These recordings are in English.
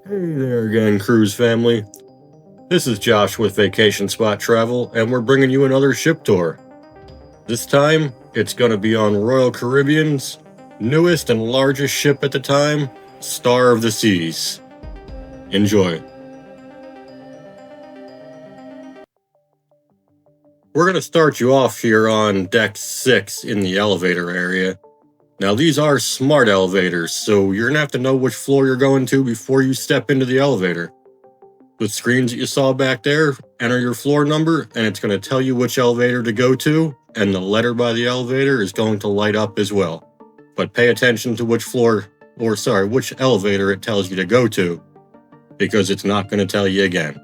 Hey there again, cruise family. This is Josh with Vacation Spot Travel, and we're bringing you another ship tour. This time, it's going to be on Royal Caribbean's newest and largest ship at the time, Star of the Seas. Enjoy. We're going to start you off here on deck 6 in the elevator area. Now, these are smart elevators, so you're going to have to know which floor you're going to before you step into the elevator. The screens that you saw back there, enter your floor number, and it's going to tell you which elevator to go to, and the letter by the elevator is going to light up as well. But pay attention to which elevator it tells you to go to, because it's not going to tell you again.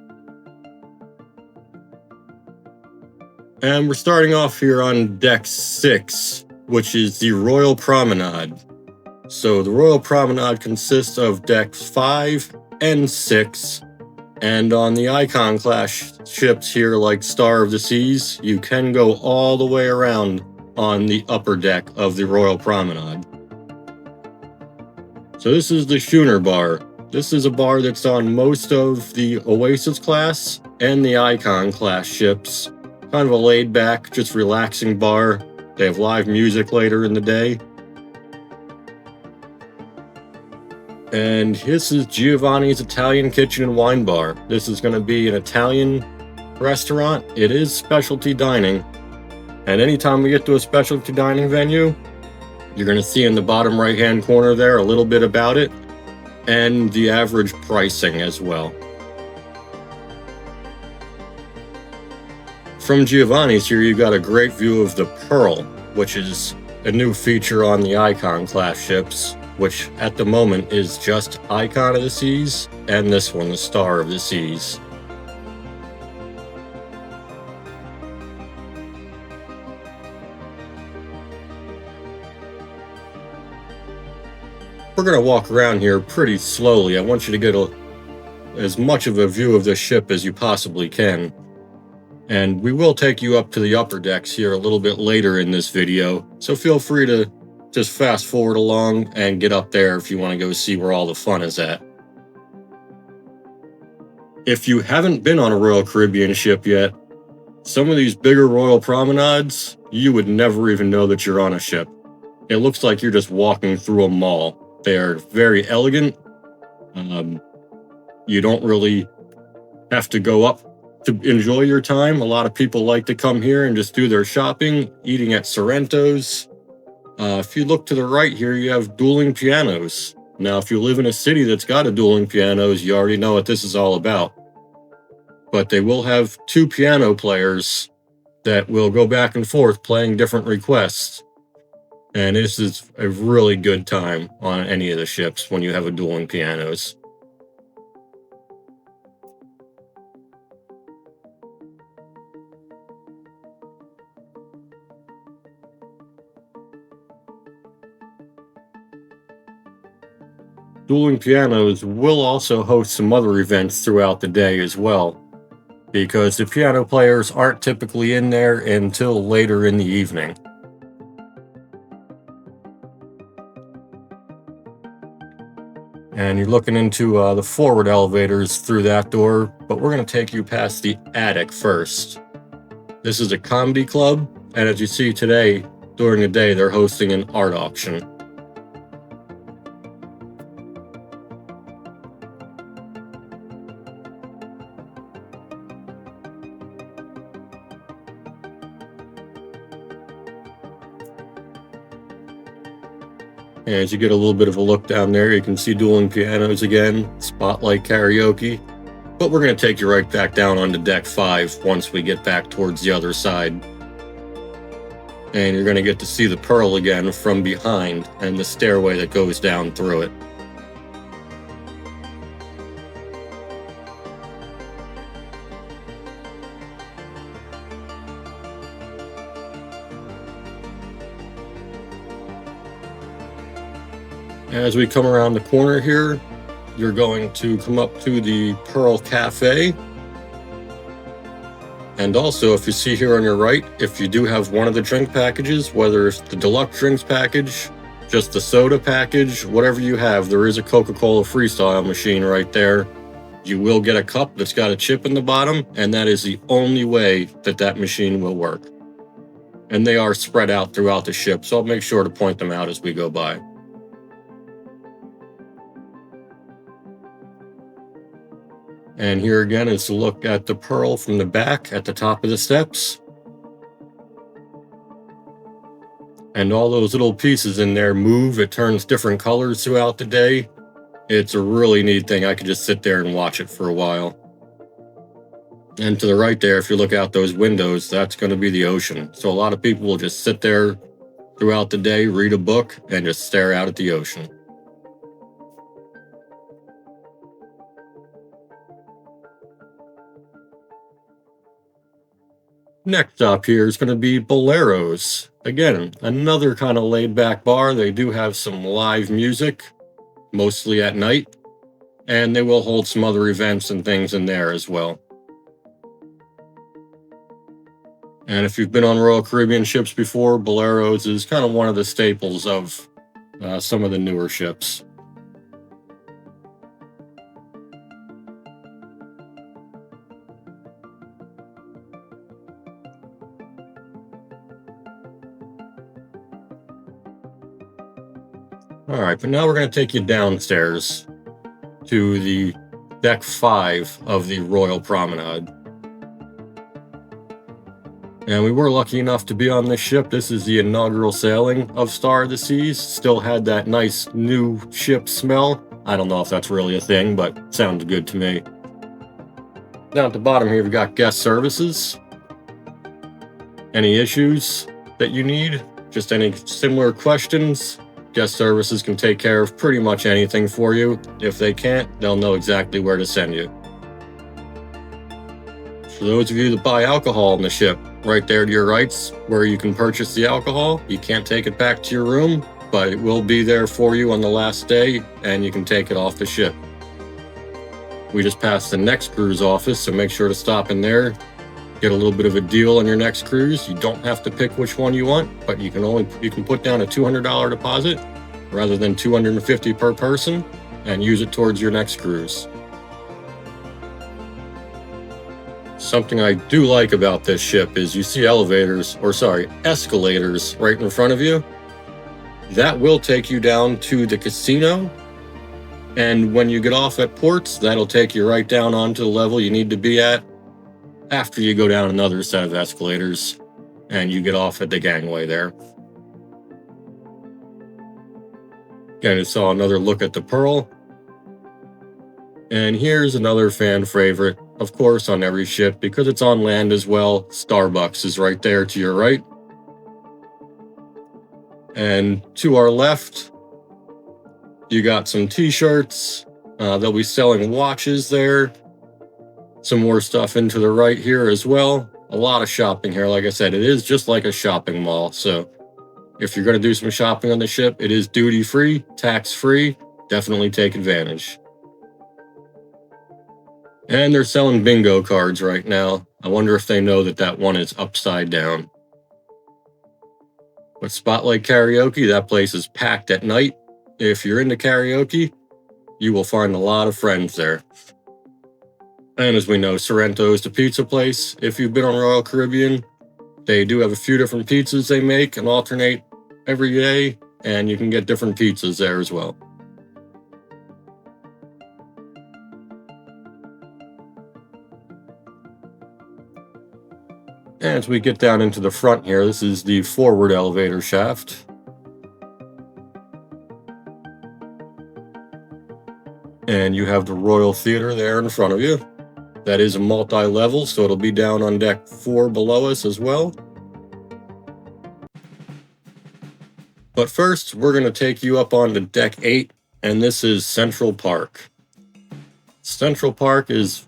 And we're starting off here on deck 6, which is the Royal Promenade. So the Royal Promenade consists of decks 5 and 6. And on the Icon class ships here like Star of the Seas, you can go all the way around on the upper deck of the Royal Promenade. So this is the schooner bar. This is a bar that's on most of the Oasis class and the Icon class ships. Kind of a laid back, just relaxing bar. They have live music later in the day. And this is Giovanni's Italian Kitchen and Wine Bar. This is going to be an Italian restaurant. It is specialty dining. And anytime we get to a specialty dining venue, you're going to see in the bottom right-hand corner there a little bit about it and the average pricing as well. From Giovanni's here, you got a great view of the Pearl, which is a new feature on the Icon class ships, which at the moment is just Icon of the Seas, and this one, the Star of the Seas. We're going to walk around here pretty slowly. I want you to get as much of a view of the ship as you possibly can. And we will take you up to the upper decks here a little bit later in this video, so feel free to just fast forward along and get up there if you want to go see where all the fun is at. If you haven't been on a Royal Caribbean ship yet, some of these bigger Royal Promenades, you would never even know that you're on a ship. It looks like you're just walking through a mall. They are very elegant. You don't really have to go up to enjoy your time. A lot of people like to come here and just do their shopping, eating at Sorrento's. If you look to the right here, you have dueling pianos. Now, if you live in a city that's got a dueling pianos, you already know what this is all about. But they will have 2 piano players that will go back and forth playing different requests. And this is a really good time on any of the ships when you have a dueling pianos. Dueling Pianos will also host some other events throughout the day as well, because the piano players aren't typically in there until later in the evening. And you're looking into the forward elevators through that door, but we're going to take you past the attic first. This is a comedy club, and as you see today, during the day, they're hosting an art auction. And as you get a little bit of a look down there, you can see dueling pianos again, spotlight karaoke. But we're going to take you right back down onto deck 5 once we get back towards the other side. And you're going to get to see the Pearl again from behind and the stairway that goes down through it. As we come around the corner here, you're going to come up to the Pearl Cafe. And also, if you see here on your right, if you do have one of the drink packages, whether it's the deluxe drinks package just the soda package, whatever you have. There is a Coca-Cola freestyle machine right there. You will get a cup that's got a chip in the bottom, and that is the only way that that machine will work. And they are spread out throughout the ship, so I'll make sure to point them out as we go by. And here again is a look at the Pearl from the back at the top of the steps. And all those little pieces in there move. It turns different colors throughout the day. It's a really neat thing. I could just sit there and watch it for a while. And to the right there, if you look out those windows, that's going to be the ocean. So a lot of people will just sit there throughout the day, read a book, and just stare out at the ocean. Next up here is going to be Boleros. Again, another kind of laid-back bar. They do have some live music, mostly at night, and they will hold some other events and things in there as well. And if you've been on Royal Caribbean ships before, Boleros is kind of one of the staples of some of the newer ships. All right, but now we're going to take you downstairs to the deck 5 of the Royal Promenade. And we were lucky enough to be on this ship. This is the inaugural sailing of Star of the Seas. Still had that nice new ship smell. I don't know if that's really a thing, but it sounds good to me. Down at the bottom here, we've got guest services. Any issues that you need? Just any similar questions? Guest services can take care of pretty much anything for you. If they can't, they'll know exactly where to send you. For those of you that buy alcohol on the ship, right there to your right's where you can purchase the alcohol. You can't take it back to your room, but it will be there for you on the last day, and you can take it off the ship. We just passed the next cruise office, so make sure to stop in there. Get a little bit of a deal on your next cruise. You don't have to pick which one you want, but you can put down a $200 deposit rather than $250 per person and use it towards your next cruise. Something I do like about this ship is you see escalators right in front of you. That will take you down to the casino. And when you get off at ports, that'll take you right down onto the level you need to be at after you go down another set of escalators and you get off at the gangway there. Again, you saw another look at the Pearl. And here's another fan favorite, of course, on every ship, because it's on land as well. Starbucks is right there to your right. And to our left, you got some t-shirts. They'll be selling watches there. Some more stuff into the right here as well. A lot of shopping here. Like I said, it is just like a shopping mall. So if you're going to do some shopping on the ship, it is duty-free, tax-free. Definitely take advantage. And they're selling bingo cards right now. I wonder if they know that that one is upside down. But Spotlight Karaoke, that place is packed at night. If you're into karaoke, you will find a lot of friends there. And as we know, Sorrento is the pizza place. If you've been on Royal Caribbean, they do have a few different pizzas they make and alternate every day, and you can get different pizzas there as well. As we get down into the front here, this is the forward elevator shaft. And you have the Royal Theater there in front of you. That is a multi-level, so it'll be down on deck 4 below us as well. But first, we're going to take you up onto deck 8, and this is Central Park. Central Park is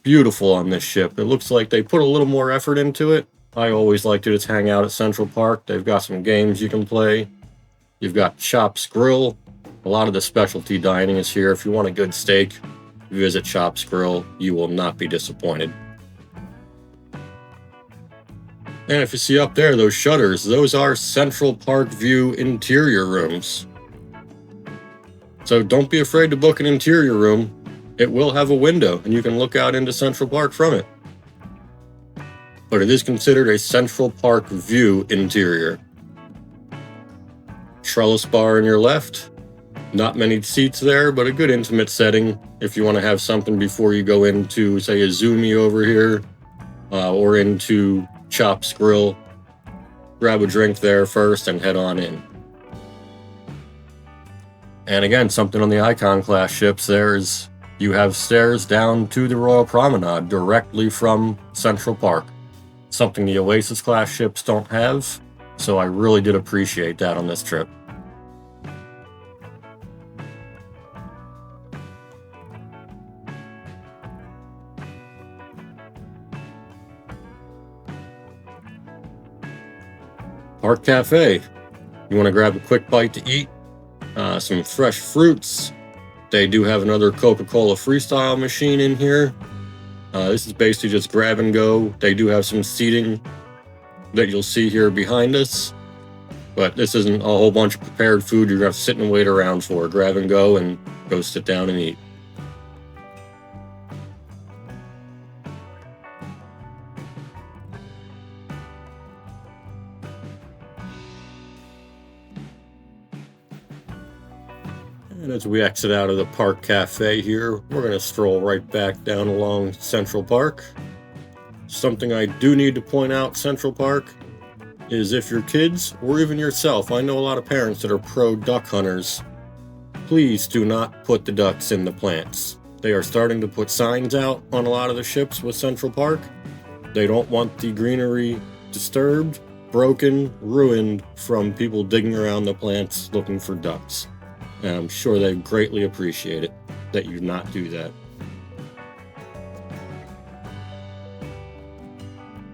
beautiful on this ship. It looks like they put a little more effort into it. I always like to just hang out at Central Park. They've got some games you can play. You've got Chops Grill. A lot of the specialty dining is here. If you want a good steak, visit Chops Grill. You will not be disappointed. And if you see up there, those shutters, those are Central Park View interior rooms. So don't be afraid to book an interior room. It will have a window and you can look out into Central Park from it. But it is considered a Central Park View interior. Trellis bar on your left. Not many seats there, but a good intimate setting if you want to have something before you go into, say, a Zoomy over here or into Chop's Grill. Grab a drink there first and head on in. And again, something on the Icon class ships there is you have stairs down to the Royal Promenade directly from Central Park. Something the Oasis class ships don't have, so I really did appreciate that on this trip. Park Cafe. You want to grab a quick bite to eat, some fresh fruits. They do have another Coca-Cola freestyle machine in here. This is basically just grab and go. They do have some seating that you'll see here behind us, but this isn't a whole bunch of prepared food you're going to have to sit and wait around for. Grab and go sit down and eat. And as we exit out of the Park Cafe here, we're going to stroll right back down along Central Park. Something I do need to point out, Central Park, is if your kids, or even yourself, I know a lot of parents that are pro duck hunters, please do not put the ducks in the plants. They are starting to put signs out on a lot of the ships with Central Park. They don't want the greenery disturbed, broken, ruined from people digging around the plants looking for ducks. And I'm sure they greatly appreciate it that you not do that.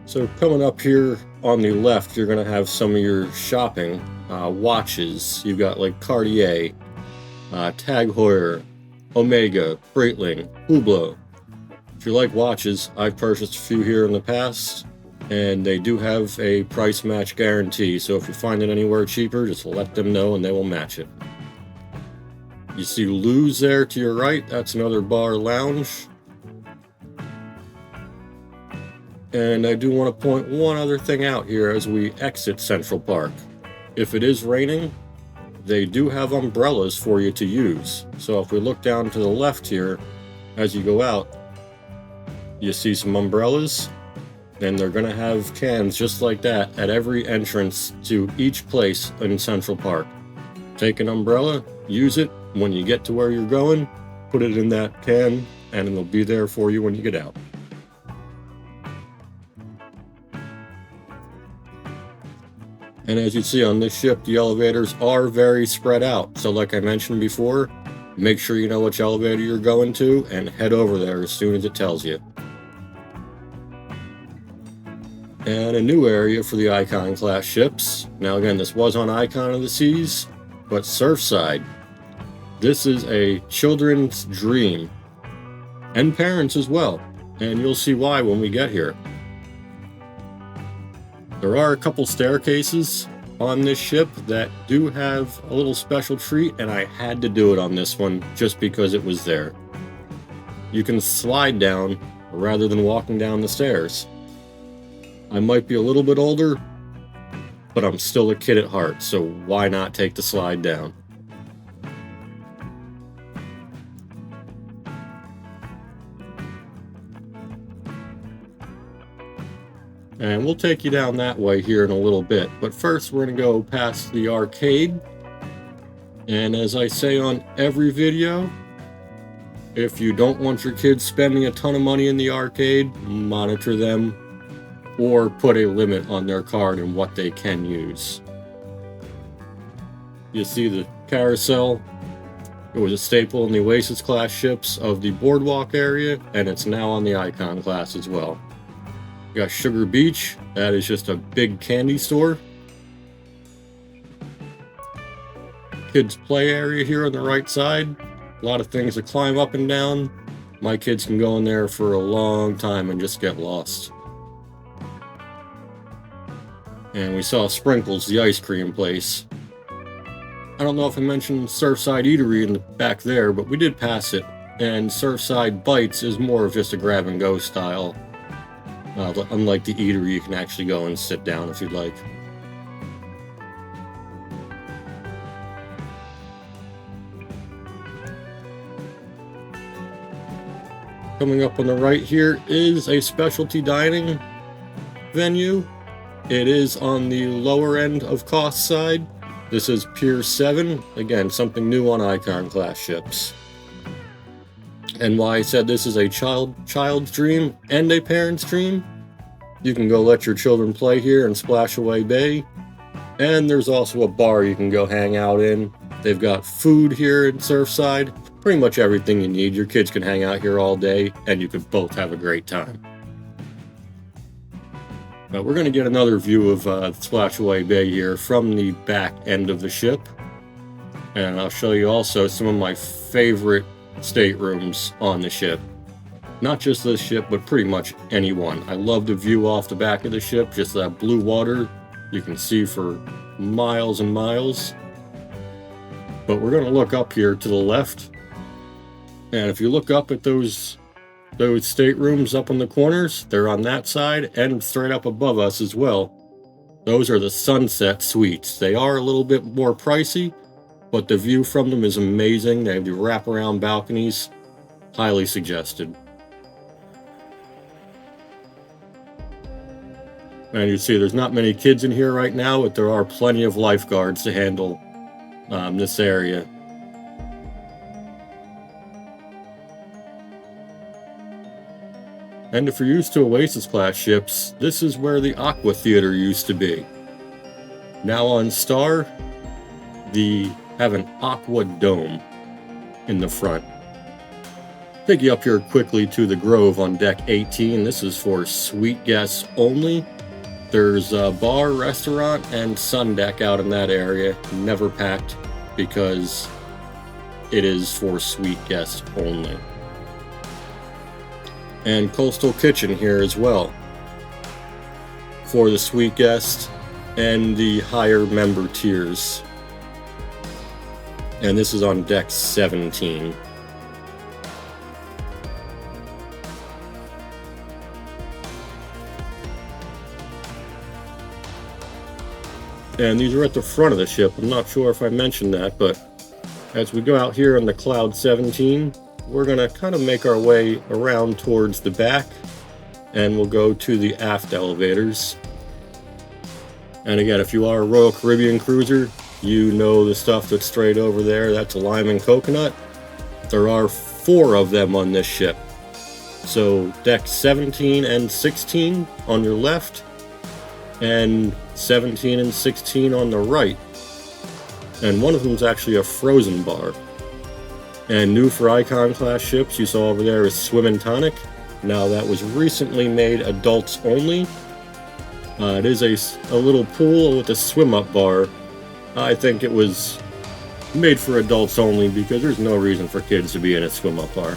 So coming up here on the left, you're going to have some of your shopping watches. You've got like Cartier, Tag Heuer, Omega, Breitling, Hublot. If you like watches, I've purchased a few here in the past, and they do have a price match guarantee. So if you find it anywhere cheaper, just let them know and they will match it. You see Lou's there to your right. That's another bar lounge. And I do want to point one other thing out here as we exit Central Park. If it is raining, they do have umbrellas for you to use. So if we look down to the left here, as you go out, you see some umbrellas. And they're going to have cans just like that at every entrance to each place in Central Park. Take an umbrella, use it. When you get to where you're going, put it in that can, and it'll be there for you when you get out. And as you see on this ship, the elevators are very spread out. So like I mentioned before, make sure you know which elevator you're going to and head over there as soon as it tells you. And a new area for the Icon class ships. Now again, this was on Icon of the Seas, but Surfside. This is a children's dream, and parents as well, and you'll see why when we get here. There are a couple staircases on this ship that do have a little special treat, and I had to do it on this one just because it was there. You can slide down rather than walking down the stairs. I might be a little bit older, but I'm still a kid at heart, so why not take the slide down? And we'll take you down that way here in a little bit. But first, we're going to go past the arcade. And as I say on every video, if you don't want your kids spending a ton of money in the arcade, monitor them or put a limit on their card and what they can use. You see the carousel. It was a staple in the Oasis class ships of the boardwalk area, and it's now on the Icon class as well. You got Sugar Beach. That is just a big candy store. Kids play area here on the right side. A lot of things to climb up and down. My kids can go in there for a long time and just get lost. And we saw Sprinkles, the ice cream place. I don't know if I mentioned Surfside Eatery in the back there, but we did pass it. And Surfside Bites is more of just a grab-and-go style. Unlike the eatery, you can actually go and sit down if you'd like. Coming up on the right here is a specialty dining venue. It is on the lower end of cost side. This is Pier 7. Again, something new on Icon class ships. And why I said this is a child's dream and a parent's dream, you can go let your children play here in Splashaway Bay. And there's also a bar you can go hang out in. They've got food here in Surfside. Pretty much everything you need. Your kids can hang out here all day, and you could both have a great time. But we're going to get another view of Splashaway Bay here from the back end of the ship. And I'll show you also some of my favorite staterooms on the ship. Not just this ship, but pretty much any one. I love the view off the back of the ship, just that blue water you can see for miles and miles. But we're going to look up here to the left. And if you look up at those staterooms up in the corners, they're on that side and straight up above us as well. Those are the Sunset Suites. They are a little bit more pricey, but the view from them is amazing. They have the wraparound balconies. Highly suggested. And you see there's not many kids in here right now, but there are plenty of lifeguards to handle this area. And if you're used to Oasis class ships, this is where the Aqua Theater used to be. Now on Star, they have an AquaDome in the front. Take you up here quickly to the Grove on deck 18. This is for suite guests only. There's a bar, restaurant, and sun deck out in that area. Never packed because it is for suite guests only. And Coastal Kitchen here as well for the suite guests and the higher member tiers. And this is on deck 17. And these are at the front of the ship. I'm not sure if I mentioned that, but as we go out here on the Cloud 17, we're going to kind of make our way around towards the back, and we'll go to the aft elevators. And again, if you are a Royal Caribbean cruiser, you know the stuff that's straight over there. That's a lime and coconut. There are 4 of them on this ship. So deck 17 and 16 on your left, and 17 and 16 on the right. And one of them is actually a frozen bar. And new for Icon class ships, you saw over there is Swim and Tonic. Now that was recently made adults only. It is a little pool with a swim up bar. I think it was made for adults only because there's no reason for kids to be in a swim up bar.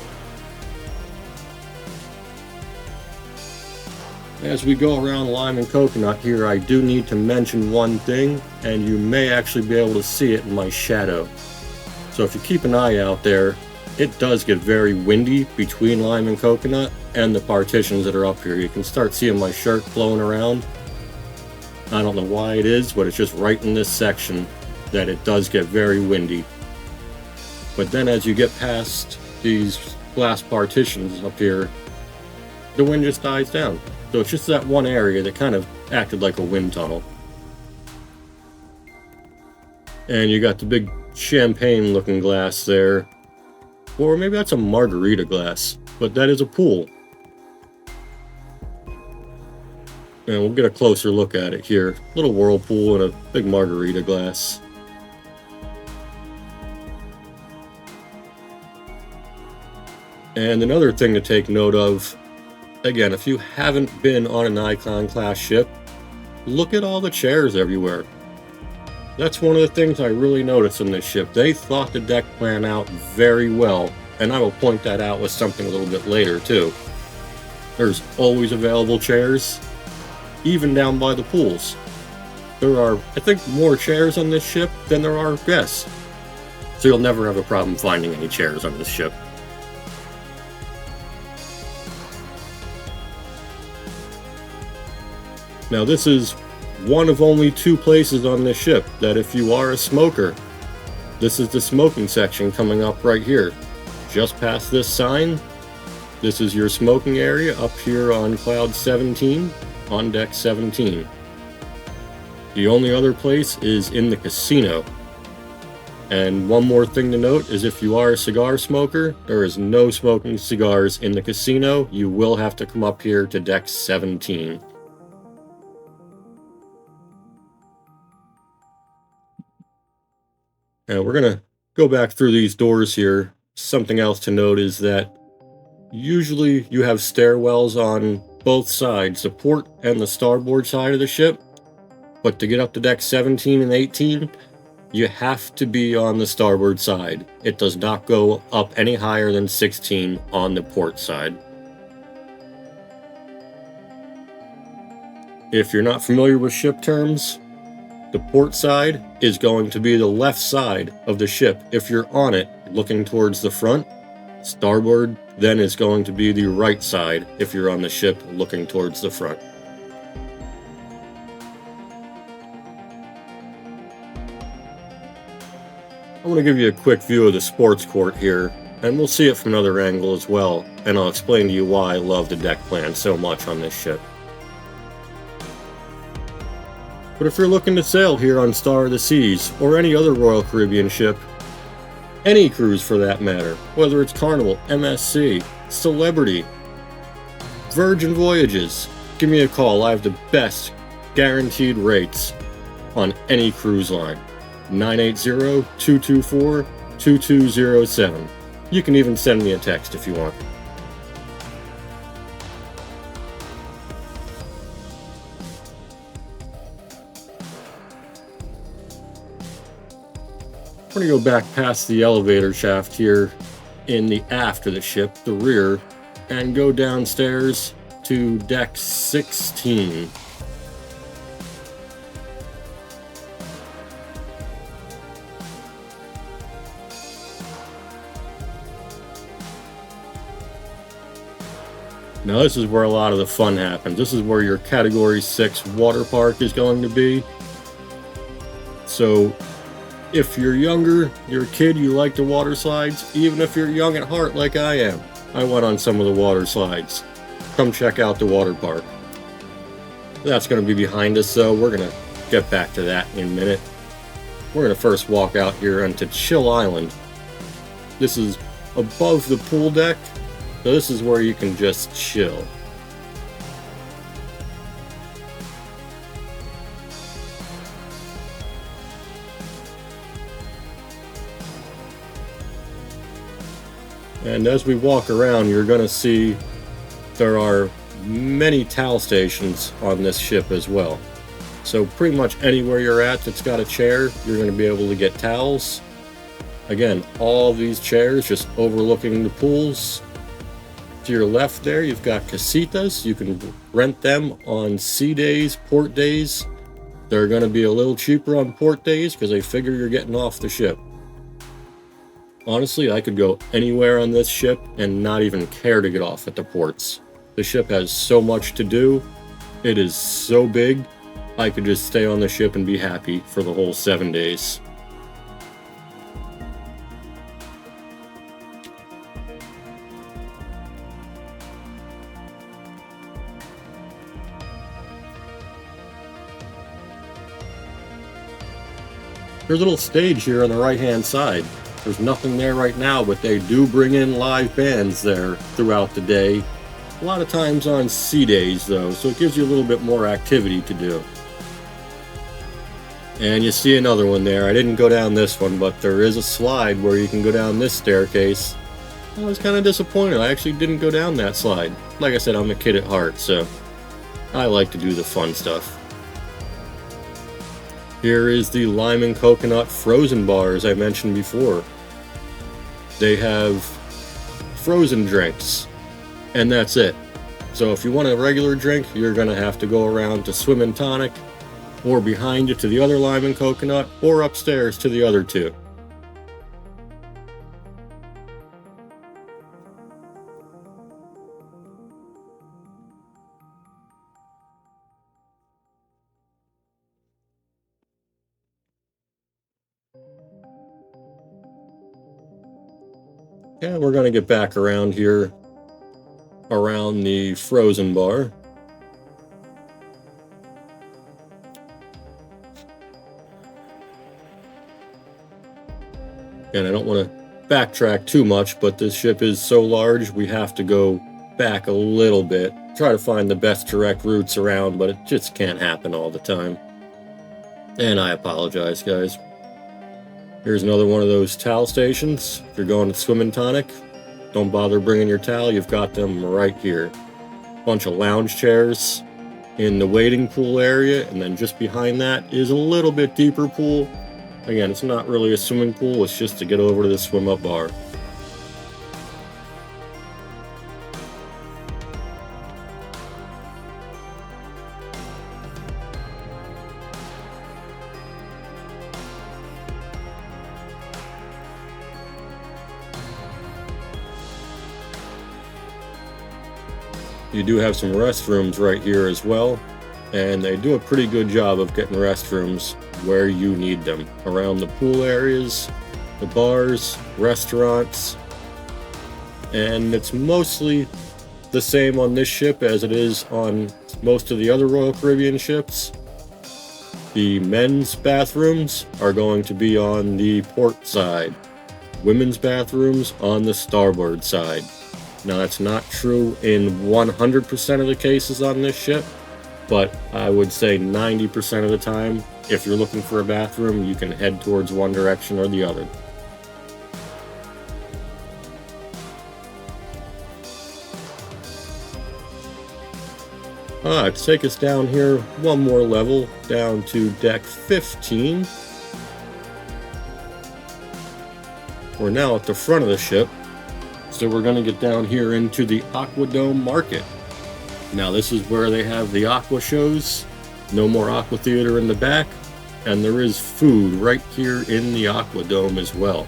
As we go around Lime and Coconut here, I do need to mention one thing, and you may actually be able to see it in my shadow. So if you keep an eye out there, it does get very windy between Lime and Coconut and the partitions that are up here. You can start seeing my shirt blowing around. I don't know why it is, but it's just right in this section that it does get very windy. But then as you get past these glass partitions up here, the wind just dies down. So it's just that one area that kind of acted like a wind tunnel. And you got the big champagne looking glass there, or maybe that's a margarita glass, but that is a pool. And we'll get a closer look at it here. Little whirlpool and a big margarita glass. And another thing to take note of, again, if you haven't been on an Icon class ship, look at all the chairs everywhere. That's one of the things I really noticed in this ship. They thought the deck plan out very well, and I will point that out with something a little bit later too. There's always available chairs, even down by the pools. There are, I think, more chairs on this ship than there are guests. So you'll never have a problem finding any chairs on this ship. Now this is one of only 2 places on this ship that if you are a smoker, this is the smoking section coming up right here. Just past this sign, this is your smoking area up here on Cloud 17, on deck 17. The only other place is in the casino. And one more thing to note is if you are a cigar smoker, there is no smoking cigars in the casino. You will have to come up here to deck 17. Now we're going to go back through these doors here. Something else to note is that usually you have stairwells on both sides, the port and the starboard side of the ship. But to get up to deck 17 and 18, you have to be on the starboard side. It does not go up any higher than 16 on the port side. If you're not familiar with ship terms, the port side is going to be the left side of the ship if you're on it looking towards the front. Starboard then is going to be the right side if you're on the ship looking towards the front. I want to give you a quick view of the sports court here, and we'll see it from another angle as well, and I'll explain to you why I love the deck plan so much on this ship. But if you're looking to sail here on Star of the Seas, or any other Royal Caribbean ship, any cruise for that matter, whether it's Carnival, MSC, Celebrity, Virgin Voyages, give me a call. I have the best guaranteed rates on any cruise line. 980-224-2207. You can even send me a text if you want. I'm going to go back past the elevator shaft here in the aft of the ship, the rear, and go downstairs to deck 16. Now this is where a lot of the fun happens. This is where your Category 6 water park is going to be. So if you're younger, you're a kid, you like the water slides, even if you're young at heart like I am, I went on some of the water slides. Come check out the water park. That's going to be behind us, so we're going to get back to that in a minute. We're going to first walk out here onto Chill Island. This is above the pool deck. So this is where you can just chill. And as we walk around, you're going to see there are many towel stations on this ship as well. So pretty much anywhere you're at that's got a chair, you're going to be able to get towels. Again, all these chairs just overlooking the pools. To your left there, you've got casitas. You can rent them on sea days, port days. They're going to be a little cheaper on port days because they figure you're getting off the ship. Honestly, I could go anywhere on this ship and not even care to get off at the ports. The ship has so much to do. It is so big, I could just stay on the ship and be happy for the whole 7 days. There's a little stage here on the right-hand side. There's nothing there right now, but they do bring in live bands there throughout the day. A lot of times on sea days, though, so it gives you a little bit more activity to do. And you see another one there. I didn't go down this one, but there is a slide where you can go down this staircase. I was kind of disappointed. I actually didn't go down that slide. Like I said, I'm a kid at heart, so I like to do the fun stuff. Here is the lime and coconut frozen bar, as I mentioned before. They have frozen drinks, and that's it. So if you want a regular drink, you're going to have to go around to Swim and Tonic. or behind you to the other lime and coconut, or upstairs to the other two. Yeah, we're going to get back around here around the frozen bar. And I don't want to backtrack too much, but this ship is so large we have to go back a little bit. Try to find the best direct routes around, but it just can't happen all the time. And I apologize, guys. Here's another one of those towel stations. If you're going to swim and tonic, don't bother bringing your towel, you've got them right here. Bunch of lounge chairs in the wading pool area, and then just behind that is a little bit deeper pool. Again, it's not really a swimming pool, it's just to get over to the swim up bar. You do have some restrooms right here as well, and they do a pretty good job of getting restrooms where you need them. Around the pool areas, the bars, restaurants, and it's mostly the same on this ship as it is on most of the other Royal Caribbean ships. The men's bathrooms are going to be on the port side, women's bathrooms on the starboard side. Now, that's not true in 100% of the cases on this ship, but I would say 90% of the time, if you're looking for a bathroom, you can head towards one direction or the other. Let's take us down here one more level, down to deck 15. We're now at the front of the ship. So we're going to get down here into the AquaDome market. Now this is where they have the aqua shows. No more aqua theater in the back. And there is food right here in the AquaDome as well.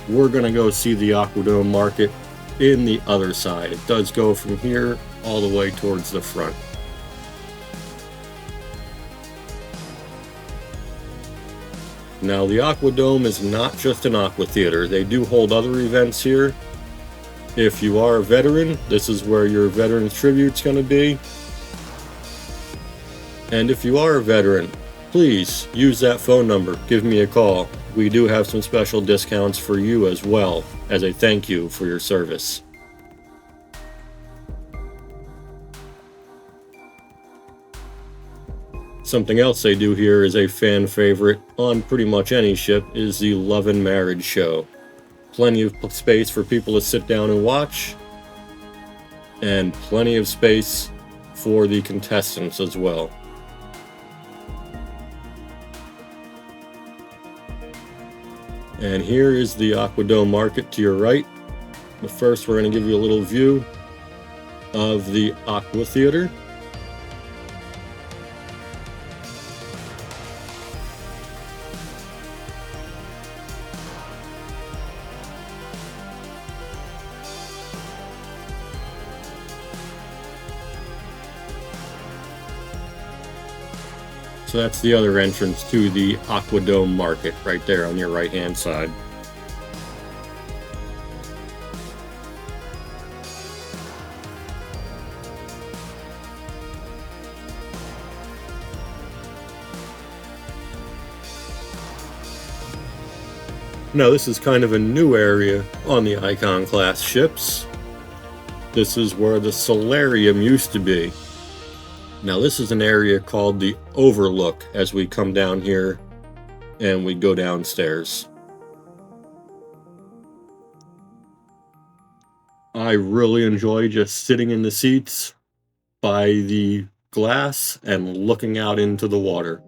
We're going to go see the AquaDome market in the other side. It does go from here all the way towards the front. Now the AquaDome is not just an aqua theater. They do hold other events here. If you are a veteran, this is where your Veterans Tribute's going to be. And if you are a veteran, please use that phone number. Give me a call. We do have some special discounts for you as well, as a thank you for your service. Something else they do here is a fan favorite on pretty much any ship is the Love and Marriage show. Plenty of space for people to sit down and watch, and plenty of space for the contestants as well. And here is the AquaDome market to your right. But first we're going to give you a little view of the Aqua Theater. So that's the other entrance to the AquaDome market, right there on your right-hand side. Now this is kind of a new area on the Icon class ships. This is where the solarium used to be. Now this is an area called the Overlook as we come down here and we go downstairs. I really enjoy just sitting in the seats by the glass and looking out into the water.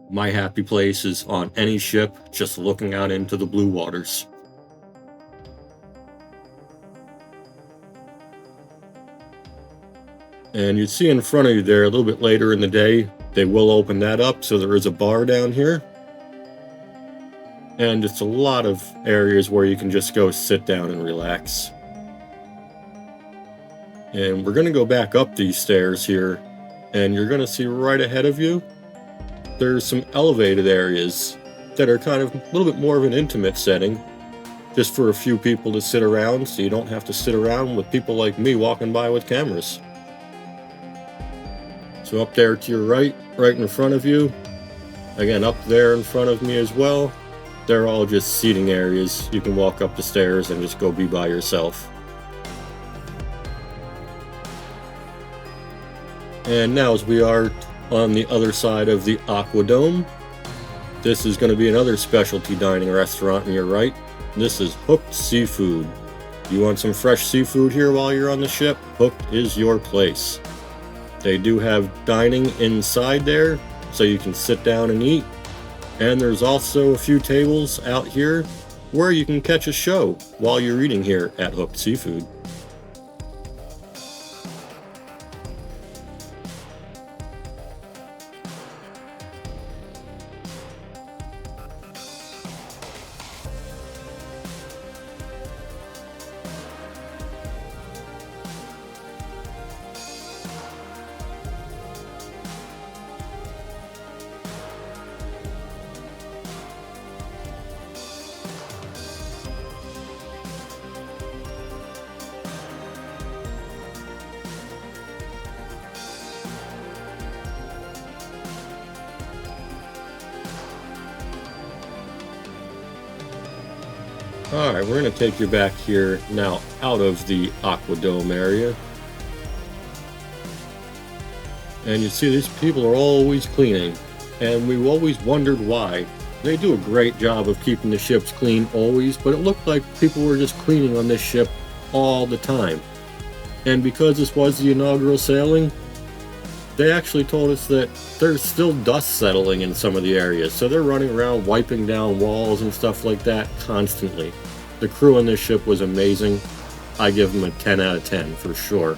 My happy place is on any ship, just looking out into the blue waters. And you see in front of you there a little bit later in the day, They will open that up, so there is a bar down here. And it's a lot of areas where you can just go sit down and relax. And we're going to go back up these stairs here, and you're going to see right ahead of you, there's some elevated areas that are kind of a little bit more of an intimate setting, just for a few people to sit around, so you don't have to sit around with people like me walking by with cameras. So up there to your right in front of you, again up there in front of me as well, they're all just seating areas. You can walk up the stairs and just go be by yourself. And now as we are on the other side of the AquaDome, this is going to be another specialty dining restaurant on your right. This is Hooked Seafood. You want some fresh seafood here while you're on the ship? Hooked is your place. They do have dining inside there, so you can sit down and eat. And there's also a few tables out here where you can catch a show while you're eating here at Hooked Seafood. Alright, we're going to take you back here now out of the AquaDome area. And you see these people are always cleaning, and we've always wondered why. They do a great job of keeping the ships clean always, but it looked like people were just cleaning on this ship all the time. And because this was the inaugural sailing, they actually told us that there's still dust settling in some of the areas, so they're running around wiping down walls and stuff like that constantly. The crew on this ship was amazing. I give them a 10 out of 10 for sure.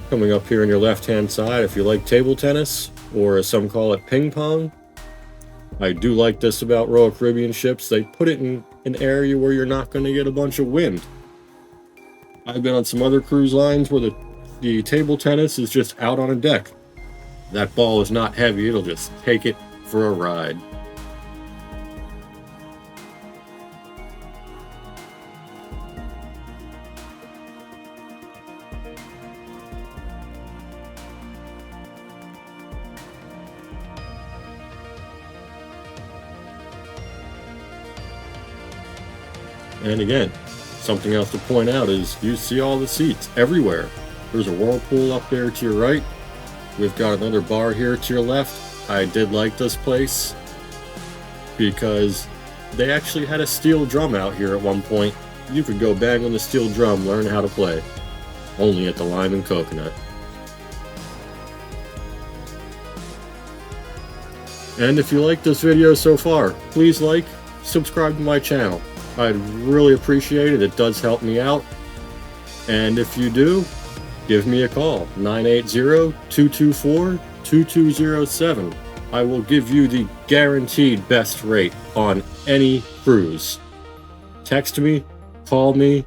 Coming up here on your left hand side, if you like table tennis, or as some call it ping pong, I do like this about Royal Caribbean ships. They put it in an area where you're not going to get a bunch of wind. I've been on some other cruise lines where the table tennis is just out on a deck. That ball is not heavy, it'll just take it for a ride. And again, something else to point out is you see all the seats everywhere. There's a whirlpool up there to your right. We've got another bar here to your left. I did like this place because they actually had a steel drum out here at one point. You could go bang on the steel drum, learn how to play. Only at the Lime and Coconut. And if you like this video so far, please like, subscribe to my channel. I'd really appreciate it. It does help me out. And if you do, give me a call, 980-224-2207. I will give you the guaranteed best rate on any cruise. Text me, call me,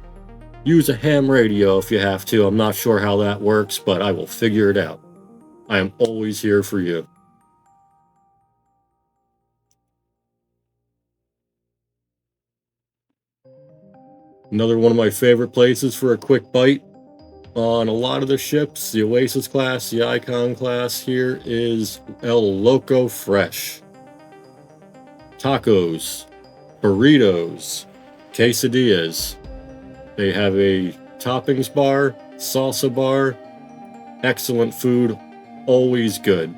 use a ham radio if you have to. I'm not sure how that works, but I will figure it out. I am always here for you. Another one of my favorite places for a quick bite. On a lot of the ships, the Oasis class, the Icon class, here is El Loco Fresh. Tacos, burritos, quesadillas. They have a toppings bar, salsa bar, excellent food, always good.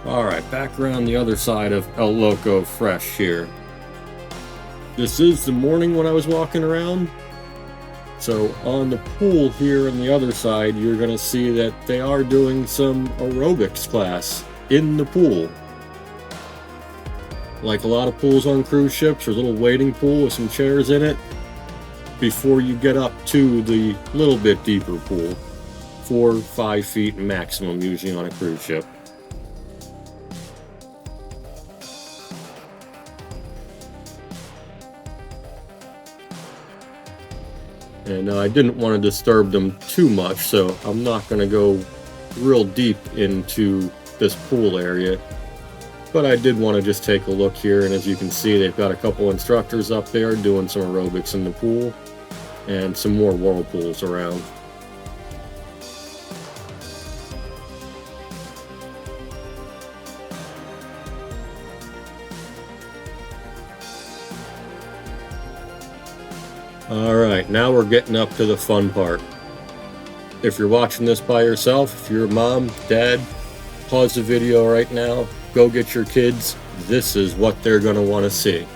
Alright, back around the other side of El Loco Fresh here. This is the morning when I was walking around. So on the pool here on the other side, you're going to see that they are doing some aerobics class in the pool. Like a lot of pools on cruise ships, there's a little waiting pool with some chairs in it before you get up to the little bit deeper pool. 4 or 5 feet maximum usually on a cruise ship. And I didn't want to disturb them too much, so I'm not going to go real deep into this pool area. But I did want to just take a look here, and as you can see, they've got a couple instructors up there doing some aerobics in the pool, and some more whirlpools around. Alright, now we're getting up to the fun part. If you're watching this by yourself, if you're a mom, dad, pause the video right now, go get your kids. This is what they're going to want to see.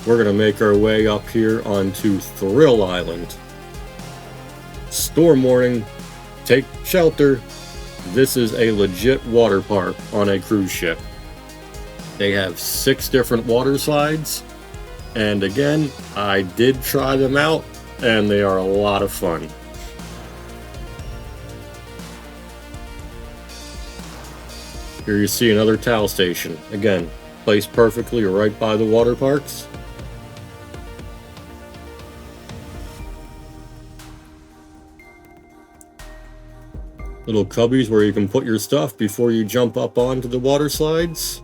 We're going to make our way up here onto Thrill Island. Storm warning, take shelter. This is a legit water park on a cruise ship. They have 6 different water slides. And again, I did try them out, and they are a lot of fun. Here you see another towel station. Again, placed perfectly right by the water parks. Little cubbies where you can put your stuff before you jump up onto the water slides.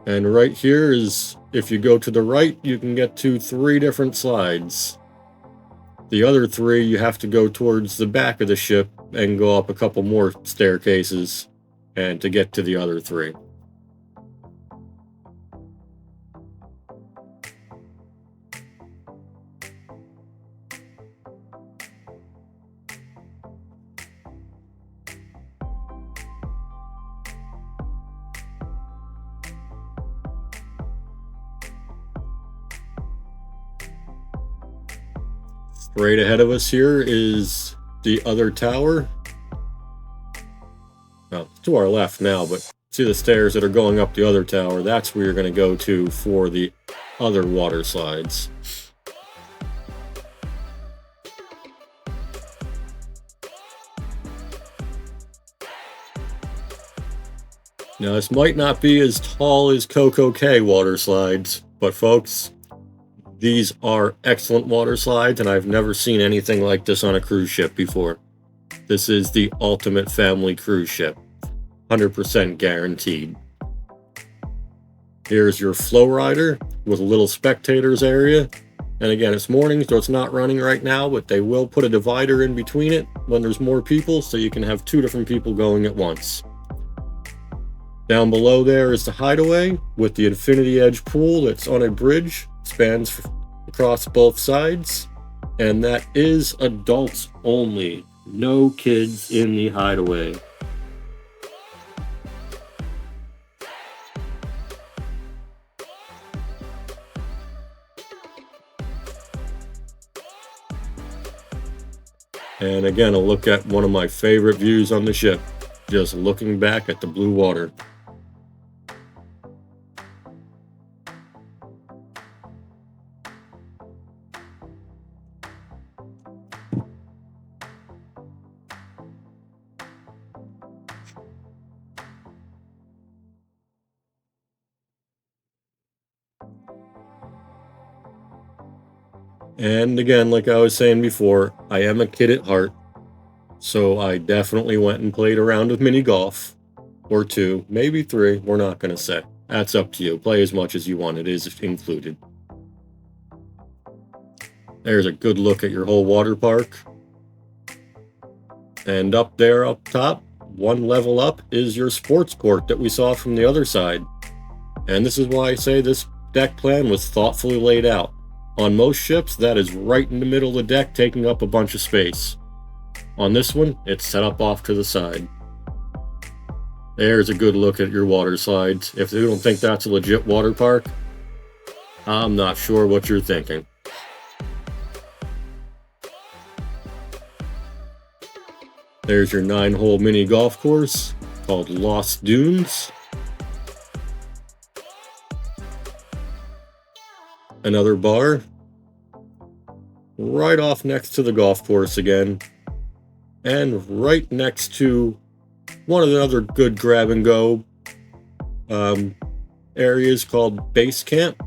And right here is, if you go to the right, you can get to 3 different slides. The other 3, you have to go towards the back of the ship and go up a couple more staircases and to get to the other 3. Right ahead of us here is the other tower. Well, to our left now, but see the stairs that are going up the other tower? That's where you're going to go to for the other water slides. Now, this might not be as tall as Coca water slides, but folks, these are excellent water slides, and I've never seen anything like this on a cruise ship before. This is the ultimate family cruise ship. 100% guaranteed. Here's your flow rider with a little spectators area. And again, it's morning, so it's not running right now, but they will put a divider in between it when there's more people, so you can have 2 different people going at once. Down below there is the hideaway with the infinity edge pool that's on a bridge. Spans across both sides, and that is adults only. No kids in the hideaway. And again, a look at one of my favorite views on the ship, just looking back at the blue water. And again, like I was saying before, I am a kid at heart, so I definitely went and played around with mini golf, or 2, maybe 3, we're not going to say. That's up to you. Play as much as you want, it is included. There's a good look at your whole water park. And up there, up top, 1 level up, is your sports court that we saw from the other side. And this is why I say this deck plan was thoughtfully laid out. On most ships, that is right in the middle of the deck, taking up a bunch of space. On this one, it's set up off to the side. There's a good look at your water slides. If you don't think that's a legit water park, I'm not sure what you're thinking. There's your 9-hole mini golf course called Lost Dunes. Another bar right off next to the golf course again, and right next to one of the other good grab and go areas called Base Camp.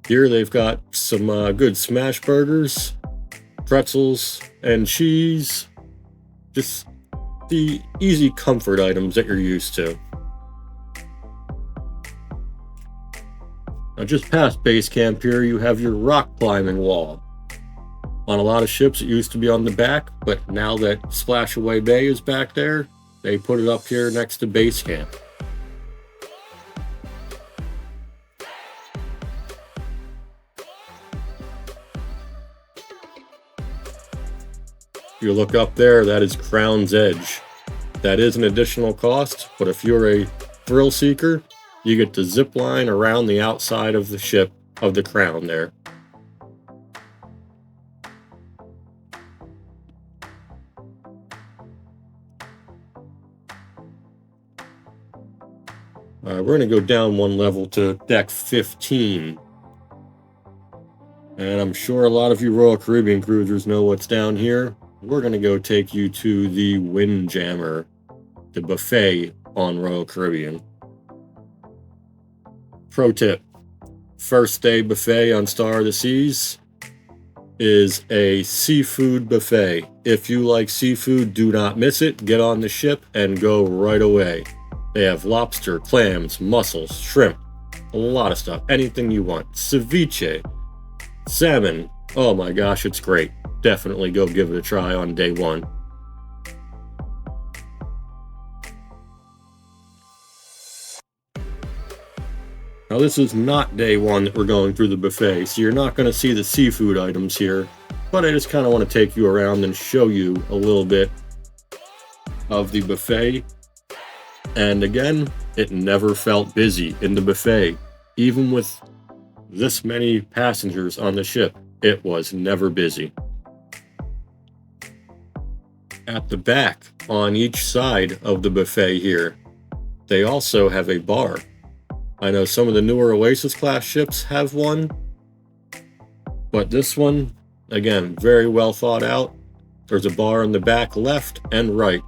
Here they've got some good smash burgers, pretzels, and cheese. Just the easy comfort items that you're used to. Now just past Base Camp here, you have your rock climbing wall. On a lot of ships it used to be on the back, but now that Splashaway Bay is back there, they put it up here next to Base Camp. You look up there, that is Crown's Edge. That is an additional cost, but if you're a thrill seeker, you get to zip line around the outside of the ship of the Crown there. We're going to go down one level to deck 15. And I'm sure a lot of you Royal Caribbean cruisers know what's down here. We're going to go take you to the Windjammer, the buffet on Royal Caribbean. Pro tip, first day buffet on Star of the Seas is a seafood buffet. If you like seafood, do not miss it. Get on the ship and go right away. They have lobster, clams, mussels, shrimp, a lot of stuff, anything you want. Ceviche, salmon, oh my gosh, it's great. Definitely go give it a try on day one. Now this is not day one that we're going through the buffet, so you're not going to see the seafood items here, but I just kind of want to take you around and show you a little bit of the buffet. And again, it never felt busy in the buffet. Even with this many passengers on the ship, it was never busy. At the back, on each side of the buffet here, they also have a bar. I know some of the newer Oasis class ships have one, but this one, again, very well thought out. There's a bar in the back left and right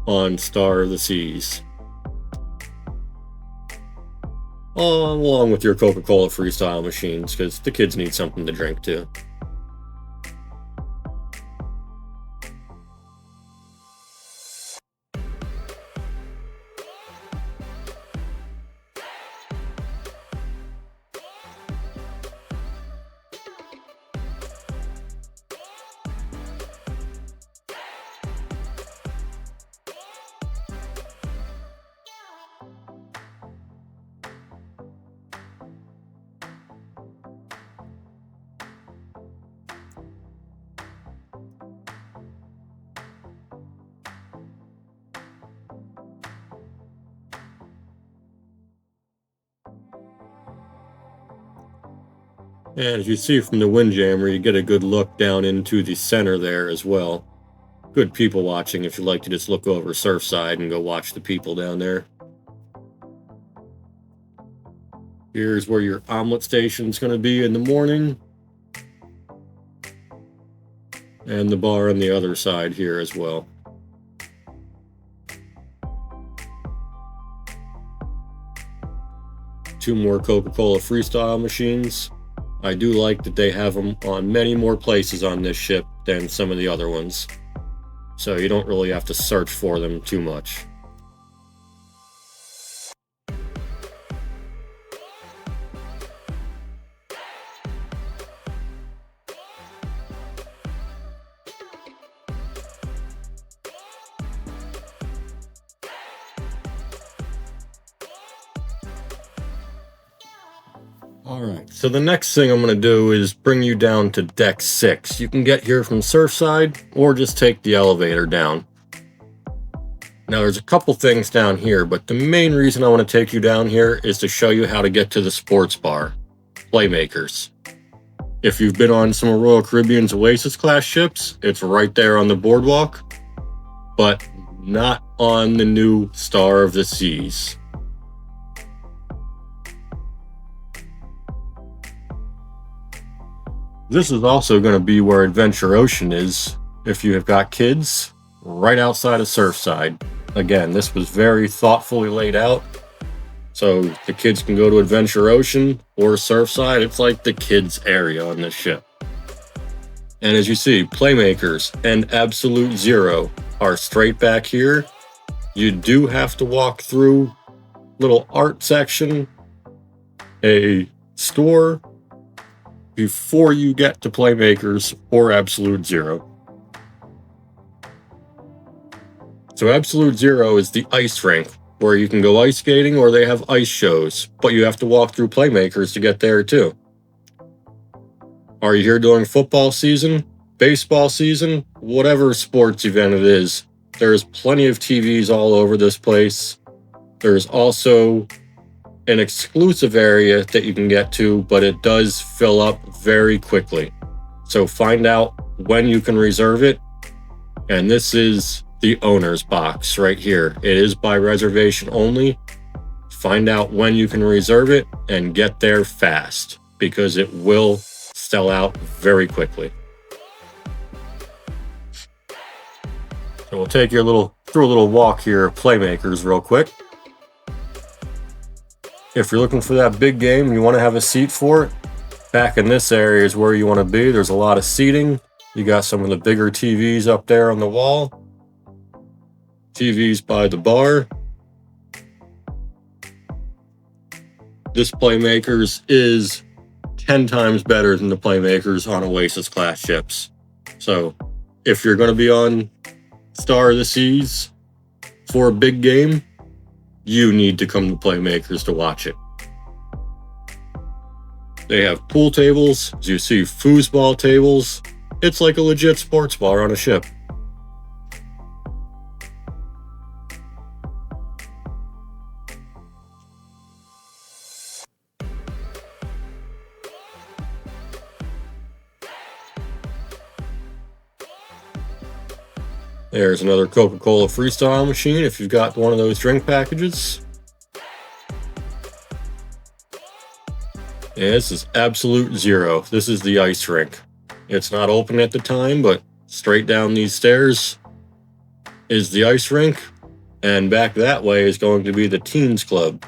on Star of the Seas. Along with your Coca-Cola freestyle machines, because the kids need something to drink too. And as you see from the Windjammer, you get a good look down into the center there as well. Good people watching if you like to just look over Surfside and go watch the people down there. Here's where your omelet station's going to be in the morning. And the bar on the other side here as well. Two more Coca-Cola freestyle machines. I do like that they have them on many more places on this ship than some of the other ones. So you don't really have to search for them too much. All right, so the next thing I'm going to do is bring you down to deck 6. You can get here from Surfside or just take the elevator down. Now there's a couple things down here, but the main reason I want to take you down here is to show you how to get to the sports bar, Playmakers. If you've been on some of Royal Caribbean's Oasis class ships, it's right there on the boardwalk, but not on the new Star of the Seas. This is also going to be where Adventure Ocean is if you have got kids, right outside of Surfside. Again, this was very thoughtfully laid out, so the kids can go to Adventure Ocean or Surfside. It's like the kids area on this ship. And as you see, Playmakers and Absolute Zero are straight back here. You do have to walk through little art section, a store, before you get to Playmakers or Absolute Zero. So Absolute Zero is the ice rink, where you can go ice skating or they have ice shows, but you have to walk through Playmakers to get there too. Are you here during football season, baseball season, whatever sports event it is, there's plenty of TVs all over this place. There's also an exclusive area that you can get to, but it does fill up very quickly. So find out when you can reserve it. And this is the owner's box right here. It is by reservation only. Find out when you can reserve it and get there fast, because it will sell out very quickly. So we'll take you through a little walk here at Playmakers real quick. If you're looking for that big game and you want to have a seat for it, back in this area is where you want to be. There's a lot of seating. You got some of the bigger TVs up there on the wall. TVs by the bar. This Playmakers is 10 times better than the Playmakers on Oasis class ships. So if you're going to be on Star of the Seas for a big game, you need to come to Playmakers to watch it. They have pool tables, as you see, foosball tables. It's like a legit sports bar on a ship. There's another Coca-Cola freestyle machine if you've got one of those drink packages. And this is Absolute Zero. This is the ice rink. It's not open at the time, but straight down these stairs is the ice rink, and back that way is going to be the Teens Club.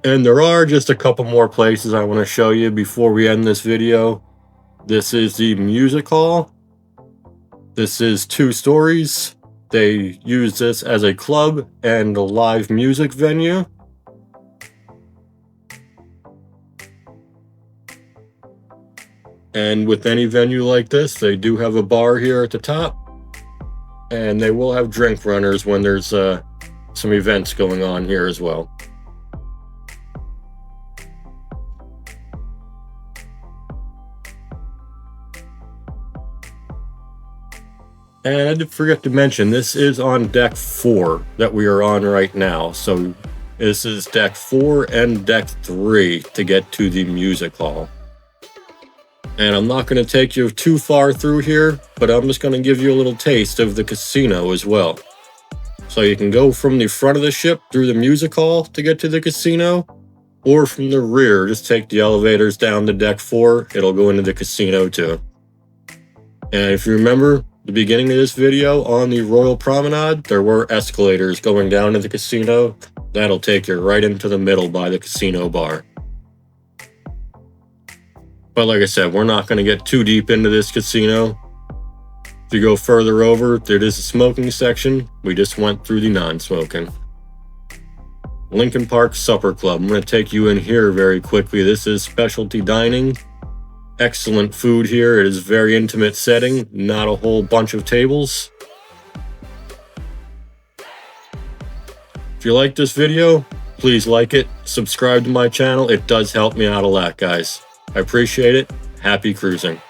And there are just a couple more places I want to show you before we end this video. This is the music hall. This is 2 stories. They use this as a club and a live music venue. And with any venue like this, they do have a bar here at the top. And they will have drink runners when there's some events going on here as well. And I did forget to mention, this is on deck 4 that we are on right now. So this is deck 4 and deck 3 to get to the music hall. And I'm not going to take you too far through here, but I'm just going to give you a little taste of the casino as well. So you can go from the front of the ship through the music hall to get to the casino, or from the rear, just take the elevators down to deck 4. It'll go into the casino too. And if you remember the beginning of this video, on the Royal Promenade, there were escalators going down to the casino. That'll take you right into the middle by the casino bar. But like I said, we're not going to get too deep into this casino. If you go further over, there is a smoking section. We just went through the non-smoking. Lincoln Park Supper Club. I'm going to take you in here very quickly. This is specialty dining. Excellent food here. It is a very intimate setting, not a whole bunch of tables. If you like this video, please like it, subscribe to my channel. It does help me out a lot, guys. I appreciate it. Happy cruising.